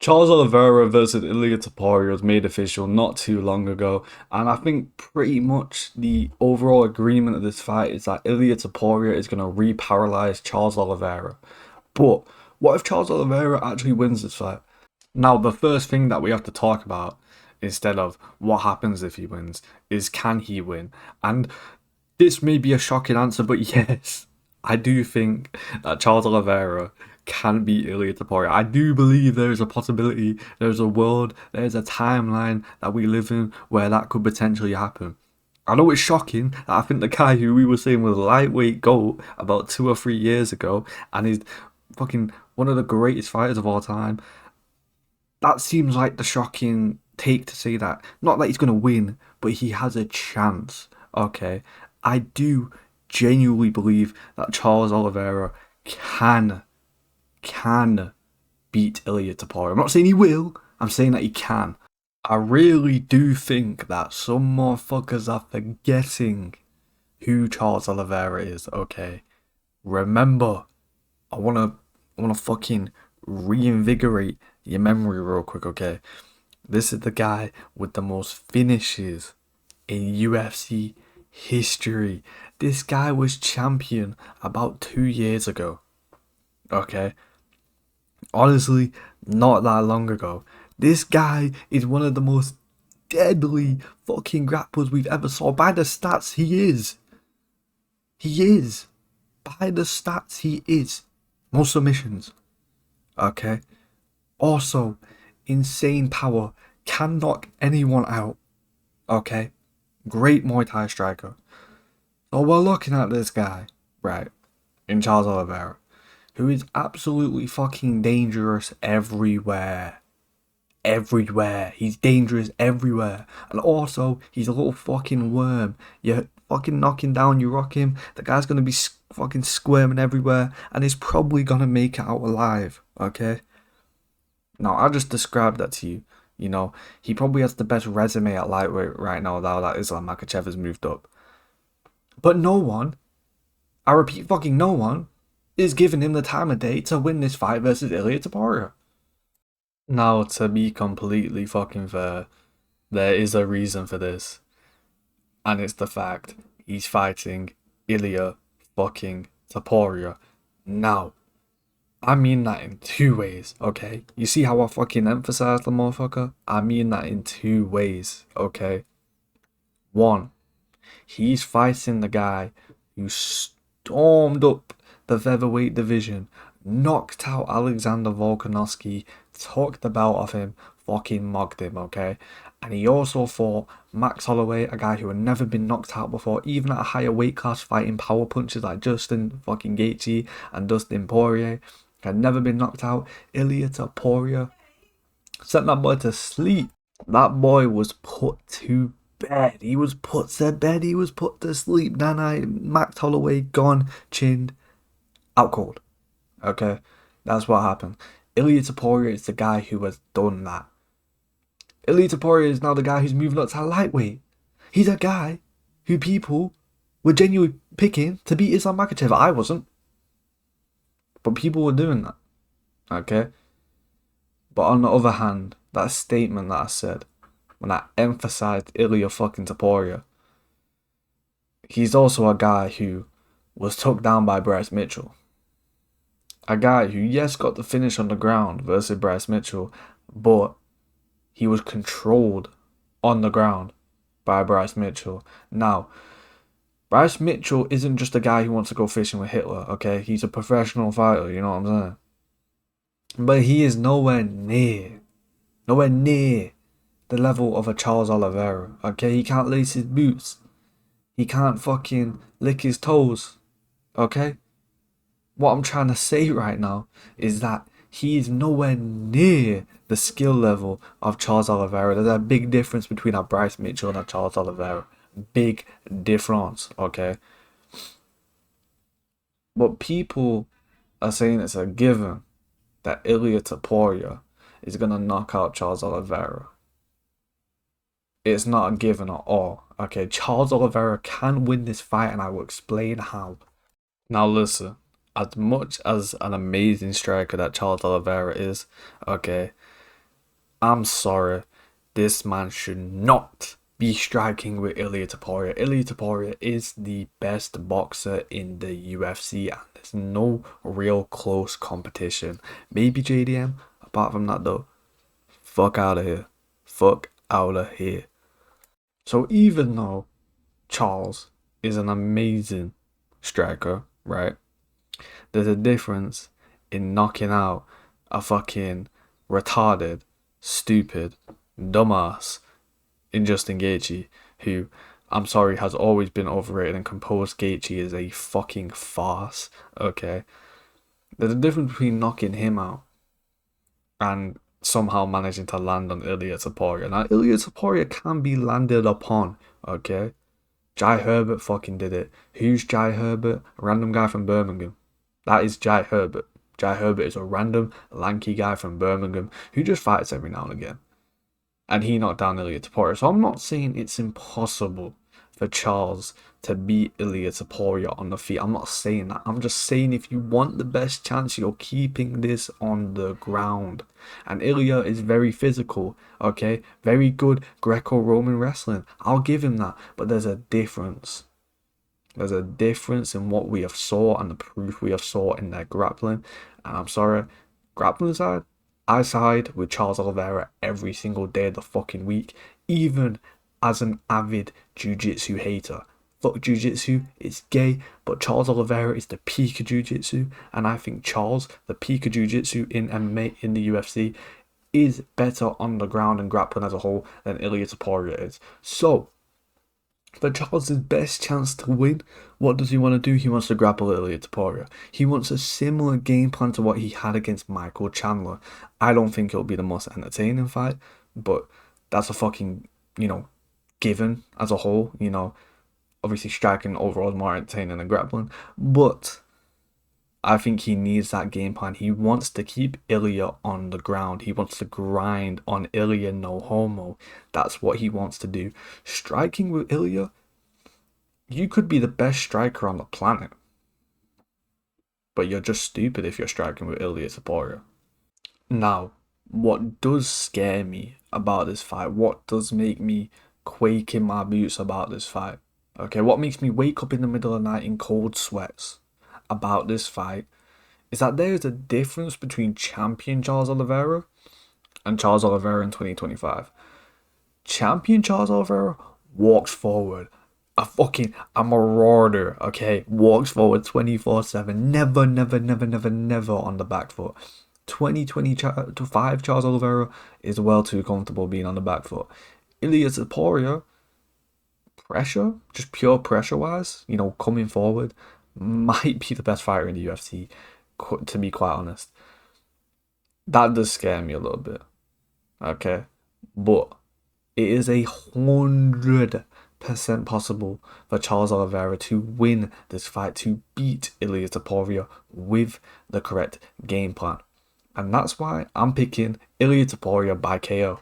Charles Oliveira versus Ilia Topuria was made official not too long ago, and I think pretty much the overall agreement of this fight is that Ilia Topuria is going to re-paralyze Charles Oliveira. But what if Charles Oliveira actually wins this fight? Now, the first thing that we have to talk about, instead of what happens if he wins, is can he win? And this may be a shocking answer, but yes, I do think that Charles Oliveira can beat Ilia Topuria. I do believe there is a possibility, there's a world, there's a timeline that we live in where that could potentially happen. I know it's shocking that I think the guy who we were saying was lightweight GOAT about 2 or 3 years ago and is fucking one of the greatest fighters of all time. That seems like the shocking take to say that. Not that he's going to win, but he has a chance. Okay. I do genuinely believe that Charles Oliveira can beat Ilia Topuria. I'm not saying he will, I'm saying that he can. I really do think that some motherfuckers are forgetting who Charles Oliveira is, okay? Remember, I wanna fucking reinvigorate your memory real quick, okay? This is the guy with the most finishes in UFC history. This guy was champion about 2 years ago. Okay? Honestly, not that long ago. This guy is one of the most deadly fucking grapplers we've ever saw. By the stats, he is. He is. By the stats, he is. Most submissions. Okay? Also, insane power. Can knock anyone out. Okay? Great Muay Thai striker. So we're looking at this guy, right, in Charles Oliveira, who is absolutely fucking dangerous everywhere. Everywhere. He's dangerous everywhere. And also, he's a little fucking worm. You fucking knock him down, you rock him, the guy's gonna be fucking squirming everywhere, and he's probably gonna make it out alive, okay? Now, I just described that to you. You know, he probably has the best resume at lightweight right now, now that Islam Makhachev has moved up. But no one, I repeat, fucking no one, is giving him the time of day to win this fight versus Ilia Topuria. Now, to be completely fucking fair, there is a reason for this, and it's the fact he's fighting Ilia fucking Topuria now. I mean that in two ways, okay? You see how I fucking emphasize the motherfucker? I mean that in two ways, okay? One, he's fighting the guy who stormed up the featherweight division, knocked out Alexander Volkanovski, took the belt off him, fucking mugged him, okay? And he also fought Max Holloway, a guy who had never been knocked out before, even at a higher weight class, fighting power punches like Justin fucking Gaethje and Dustin Poirier. Had never been knocked out. Ilia Topuria sent that boy to sleep. That boy was put to bed. He was put to bed. He was put to sleep. That night, Max Holloway gone, chinned, out cold. Okay, that's what happened. Ilia Topuria is the guy who has done that. Ilia Topuria is now the guy who's moving up to lightweight. He's a guy who people were genuinely picking to beat Islam Makhachev. I wasn't. But people were doing that, okay? But on the other hand, that statement that I said, when I emphasized Ilia fucking Topuria, he's also a guy who was took down by Bryce Mitchell. A guy who, yes, got the finish on the ground versus Bryce Mitchell, but he was controlled on the ground by Bryce Mitchell. Now, Bryce Mitchell isn't just a guy who wants to go fishing with Hitler, okay? He's a professional fighter, you know what I'm saying? But he is nowhere near the level of a Charles Oliveira, okay? He can't lace his boots. He can't fucking lick his toes, okay? What I'm trying to say right now is that he is nowhere near the skill level of Charles Oliveira. There's a big difference between a Bryce Mitchell and a Charles Oliveira. Big difference, okay? But people are saying it's a given that Ilia Topuria is gonna knock out Charles Oliveira. It's not a given at all, okay? Charles Oliveira can win this fight, and I will explain how. Now listen, as much as an amazing striker that Charles Oliveira is, okay, I'm sorry, this man should not be striking with Ilia Topuria. Ilia Topuria is the best boxer in the UFC, and there's no real close competition. Maybe JDM. Apart from that, though, fuck out of here. Fuck out of here. So even though Charles is an amazing striker, right? There's a difference in knocking out a fucking retarded, stupid, dumbass in Justin Gaethje, who, I'm sorry, has always been overrated, and composed Gaethje is a fucking farce, okay? There's a difference between knocking him out and somehow managing to land on Ilia Topuria. Now, Ilia Topuria can be landed upon, okay? Jai Herbert fucking did it. Who's Jai Herbert? A random guy from Birmingham. That is Jai Herbert. Jai Herbert is a random, lanky guy from Birmingham who just fights every now and again. And he knocked down Ilia Topuria. So I'm not saying it's impossible for Charles to beat Ilia Topuria on the feet. I'm not saying that. I'm just saying if you want the best chance, you're keeping this on the ground. And Ilia is very physical, okay? Very good Greco-Roman wrestling. I'll give him that. But there's a difference. There's a difference in what we have saw and the proof we have saw in their grappling. And I'm sorry, grappling side, I side with Charles Oliveira every single day of the fucking week, even as an avid jiu-jitsu hater. Fuck jiu-jitsu, it's gay, but Charles Oliveira is the peak of jiu-jitsu, and I think Charles, the peak of jiu-jitsu in MMA, in the UFC, is better on the ground and grappling as a whole than Ilia Topuria is. So, for Charles' best chance to win, what does he want to do? He wants to grapple Ilia Topuria. He wants a similar game plan to what he had against Michael Chandler. I don't think it'll be the most entertaining fight, but that's a fucking, given as a whole. Obviously striking overall is more entertaining than grappling, but I think he needs that game plan. He wants to keep Ilia on the ground. He wants to grind on Ilia, no homo. That's what he wants to do. Striking with Ilia, you could be the best striker on the planet, but you're just stupid if you're striking with Ilia Topuria. Now, what does scare me about this fight, what does make me quake in my boots about this fight, okay, what makes me wake up in the middle of the night in cold sweats about this fight is that there is a difference between champion Charles Oliveira and Charles Oliveira in 2025. Champion Charles Oliveira walks forward. A marauder, okay? Walks forward 24/7. Never, never, never, never, never on the back foot. 2025 Charles Oliveira is well too comfortable being on the back foot. Ilia Topuria, pressure, just pure pressure wise, coming forward, might be the best fighter in the UFC, to be quite honest. That does scare me a little bit, okay? But it is 100% possible for Charles Oliveira to win this fight, to beat Ilia Topuria with the correct game plan. And that's why I'm picking Ilia Topuria by KO.